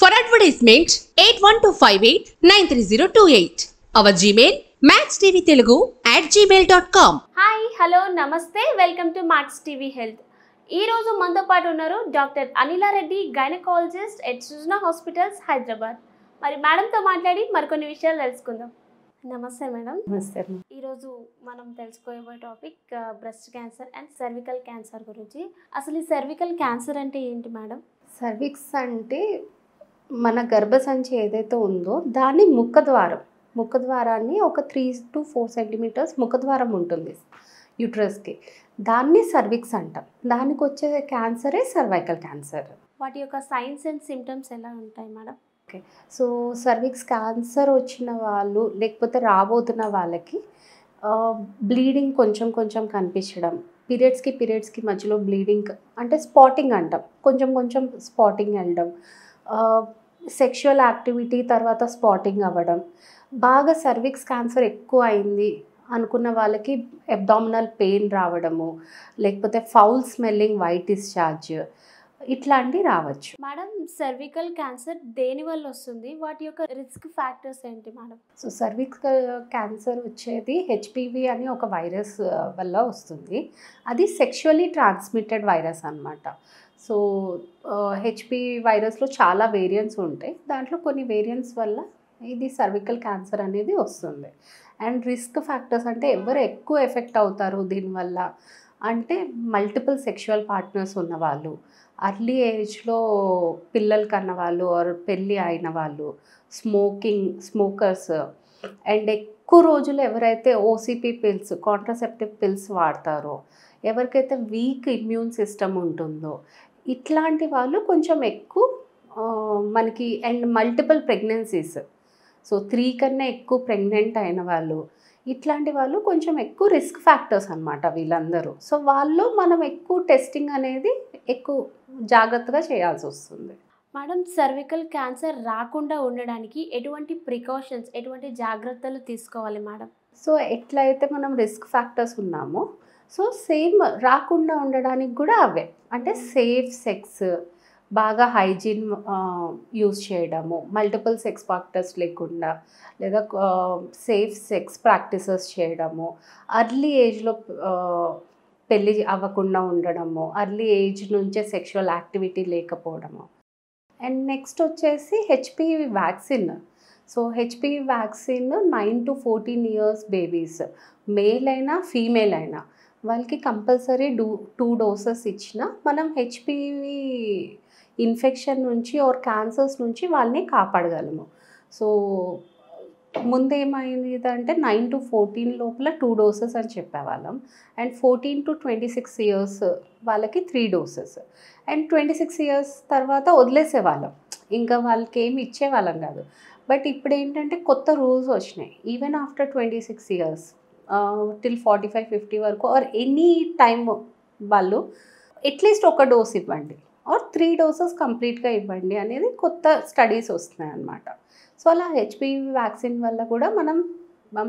For advertisement, 8125893028. Our Gmail, maxtvtelugu@gmail.com. Hi hello నమస్తే welcome to Max TV health. ఈరోజు మనతో పాటు ఉన్నారు doctor Anila Reddy, gynaecologist at Srujana hospitals Hyderabad. మరి మేడంతో మాట్లాడి మరికొన్ని విషయాలు తెలుసుకుందాం. నమస్తే మేడం. నమస్తే. ఈరోజు మనం తెలుసుకోబోయే topic breast cancer and cervical cancer గురించి. అసలు ఈ సర్వికల్ క్యాన్సర్ అంటే ఏంటి మేడం? సర్విక్స్ అంటే మన గర్భసంచి ఏదైతే ఉందో దాని ముఖద్వారాన్ని ఒక 3 to 4 సెంటీమీటర్స్ ముఖద్వారం ఉంటుంది యూట్రస్కి. దాన్ని సర్విక్స్ అంటాం. దానికి వచ్చే క్యాన్సరే సర్వైకల్ క్యాన్సర్. వాటి యొక్క సైన్స్ అండ్ సిమ్టమ్స్ ఎలా ఉంటాయి madam? Okay, so cervix cancer వచ్చిన వాళ్ళు లేకపోతే రాబోతున్న వాళ్ళకి బ్లీడింగ్ కొంచెం కనిపించడం, పీరియడ్స్కి మధ్యలో బ్లీడింగ్ అంటే స్పాటింగ్ అంటాం, కొంచెం స్పాటింగ్ వెళ్ళడం, సెక్షువల్ యాక్టివిటీ తర్వాత స్పాటింగ్ అవ్వడం, బాగా సర్విక్స్ క్యాన్సర్ ఎక్కువ అయింది అనుకున్న వాళ్ళకి అబ్డామినల్ పెయిన్ రావడము, లేకపోతే ఫౌల్ స్మెల్లింగ్, వైట్ డిశ్చార్జ్, ఇట్లాంటివి రావచ్చు. మేడం, సర్వికల్ క్యాన్సర్ దేని వల్ల వస్తుంది? వాటి యొక్క రిస్క్ ఫ్యాక్టర్స్ ఏంటి మేడం? సో సర్వికల్ క్యాన్సర్ వచ్చేది హెచ్పివి అని ఒక వైరస్ వల్ల వస్తుంది. అది సెక్షువల్లీ ట్రాన్స్మిటెడ్ వైరస్ అన్నమాట. సో హెచ్పివి వైరస్లో చాలా వేరియంట్స్ ఉంటాయి. దాంట్లో కొన్ని వేరియంట్స్ వల్ల ఇది సర్వికల్ క్యాన్సర్ అనేది వస్తుంది. అండ్ రిస్క్ ఫ్యాక్టర్స్ అంటే ఎవరు ఎక్కువ ఎఫెక్ట్ అవుతారు దీనివల్ల అంటే మల్టిపుల్ సెక్షువల్ పార్ట్నర్స్ ఉన్నవాళ్ళు, అర్లీ ఏజ్లో పిల్లలు కన్నవాళ్ళు ఆర్ పెళ్ళి అయిన వాళ్ళు, స్మోకర్స్, అండ్ ఎక్కువ రోజులు ఎవరైతే ఓసిపి పిల్స్, కాంట్రాసెప్టివ్ పిల్స్ వాడతారో, ఎవరికైతే వీక్ ఇమ్యూన్ సిస్టమ్ ఉంటుందో, ఇట్లాంటి వాళ్ళు కొంచెం ఎక్కువ మనకి. అండ్ మల్టిపుల్ ప్రెగ్నెన్సీస్, సో 3 కన్నా ఎక్కువ ప్రెగ్నెంట్ అయిన వాళ్ళు, ఇట్లాంటి వాళ్ళు కొంచెం ఎక్కువ రిస్క్ ఫ్యాక్టర్స్ అన్నమాట వీళ్ళందరూ. సో వాళ్ళు మనం ఎక్కువ టెస్టింగ్ అనేది ఎక్కువ జాగ్రత్తగా చేయాల్సి వస్తుంది. మేడం, సర్వికల్ క్యాన్సర్ రాకుండా ఉండడానికి ఎటువంటి ప్రికాషన్స్, ఎటువంటి జాగ్రత్తలు తీసుకోవాలి మేడం? సో ఎట్లయితే మనం రిస్క్ ఫ్యాక్టర్స్ ఉన్నామో, సో సేమ్ రాకుండా ఉండడానికి కూడా అవే. అంటే సేఫ్ సెక్స్, బాగా హైజీన్ యూజ్ చేయడము, మల్టిపుల్ సెక్స్ పార్ట్నర్స్ లేకుండా, లేదా సేఫ్ సెక్స్ ప్రాక్టీసెస్ చేయడము, అర్లీ ఏజ్లో పెళ్ళి అవ్వకుండా ఉండడము, అర్లీ ఏజ్ నుంచే సెక్షువల్ యాక్టివిటీ లేకపోవడము. అండ్ నెక్స్ట్ వచ్చేసి HPV vaccine. So HPV vaccine 9 to 14 years babies, male అయినా ఫీమేల్ అయినా, వాళ్ళకి కంపల్సరీ 2 డోసెస్ ఇచ్చిన మనం హెచ్పివి ఇన్ఫెక్షన్ నుంచి ఆర్ క్యాన్సర్స్ నుంచి వాళ్ళని కాపాడగలము. సో ముందేమైంది అంటే 9 to 14 లోపల 2 డోసెస్ అని చెప్పేవాళ్ళం. అండ్ 14 to 26 ఇయర్స్ వాళ్ళకి 3 డోసెస్. అండ్ 26 ఇయర్స్ తర్వాత వదిలేసేవాళ్ళం, ఇంకా వాళ్ళకి ఏమి ఇచ్చేవాళ్ళం కాదు. బట్ ఇప్పుడు ఏంటంటే కొత్త రూల్స్ వచ్చినాయి. ఈవెన్ ఆఫ్టర్ 26 ఇయర్స్ టిల్ 45-50 వరకు ఆర్ ఎనీ టైమ్ వాళ్ళు అట్లీస్ట్ ఒక డోస్ ఇవ్వండి ఆర్ 3 డోసెస్ కంప్లీట్గా ఇవ్వండి అనేది కొత్త స్టడీస్ వస్తున్నాయి అన్నమాట. సో అలా హెచ్పివి వ్యాక్సిన్ వల్ల కూడా మనం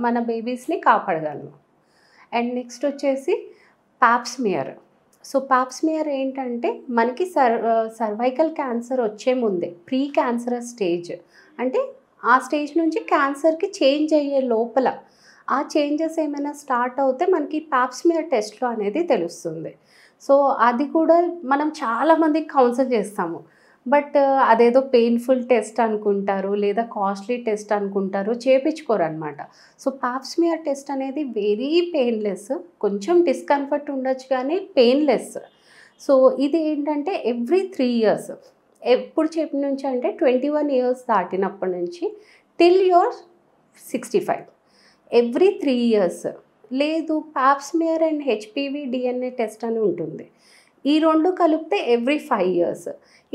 మన బేబీస్ని కాపాడగలము. అండ్ నెక్స్ట్ వచ్చేసి పాప్స్మియర్. సో పాప్స్మియర్ ఏంటంటే మనకి సర్వైకల్ క్యాన్సర్ వచ్చే ముందే ప్రీ క్యాన్సరస్ స్టేజ్, అంటే ఆ స్టేజ్ నుంచి క్యాన్సర్కి చేంజ్ అయ్యే లోపల ఆ చేంజెస్ ఏమైనా స్టార్ట్ అవుతే మనకి పాప్స్మియర్ టెస్ట్లో అనేది తెలుస్తుంది. సో అది కూడా మనం చాలామందికి కౌన్సిల్ చేస్తాము. బట్ అదేదో పెయిన్ఫుల్ టెస్ట్ అనుకుంటారు, లేదా కాస్ట్లీ టెస్ట్ అనుకుంటారు, చేయించుకోరు అనమాట. సో పాప్స్మియర్ టెస్ట్ అనేది వెరీ పెయిన్లెస్, కొంచెం డిస్కంఫర్ట్ ఉండొచ్చు కానీ పెయిన్లెస్. సో ఇది ఏంటంటే ఎవ్రీ 3 ఇయర్స్, ఎప్పుడు చెప్పిన నుంచి అంటే 21 ఇయర్స్ దాటినప్పటి నుంచి టిల్ యువర్ 65, ఎవ్రీ 3 ఇయర్స్. లేదు Pap smear and HPV DNA test అని ఉంటుంది, ఈ 2 కలిపితే ఎవ్రీ 5 ఇయర్స్.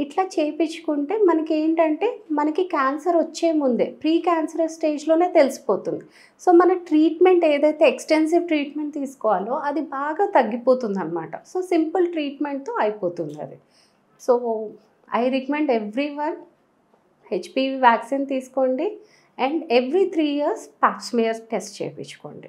ఇట్లా చేయించుకుంటే మనకి ఏంటంటే మనకి క్యాన్సర్ వచ్చే ముందే ప్రీ క్యాన్సరస్ స్టేజ్లోనే తెలిసిపోతుంది. సో మన ట్రీట్మెంట్ ఏదైతే ఎక్స్టెన్సివ్ ట్రీట్మెంట్ తీసుకోవాలో అది బాగా తగ్గిపోతుంది అన్నమాట. సో సింపుల్ ట్రీట్మెంట్తో అయిపోతుంది అది. So I recommend everyone HPV vaccine తీసుకోండి and every 3 years pap smear test చేయించుకోండి.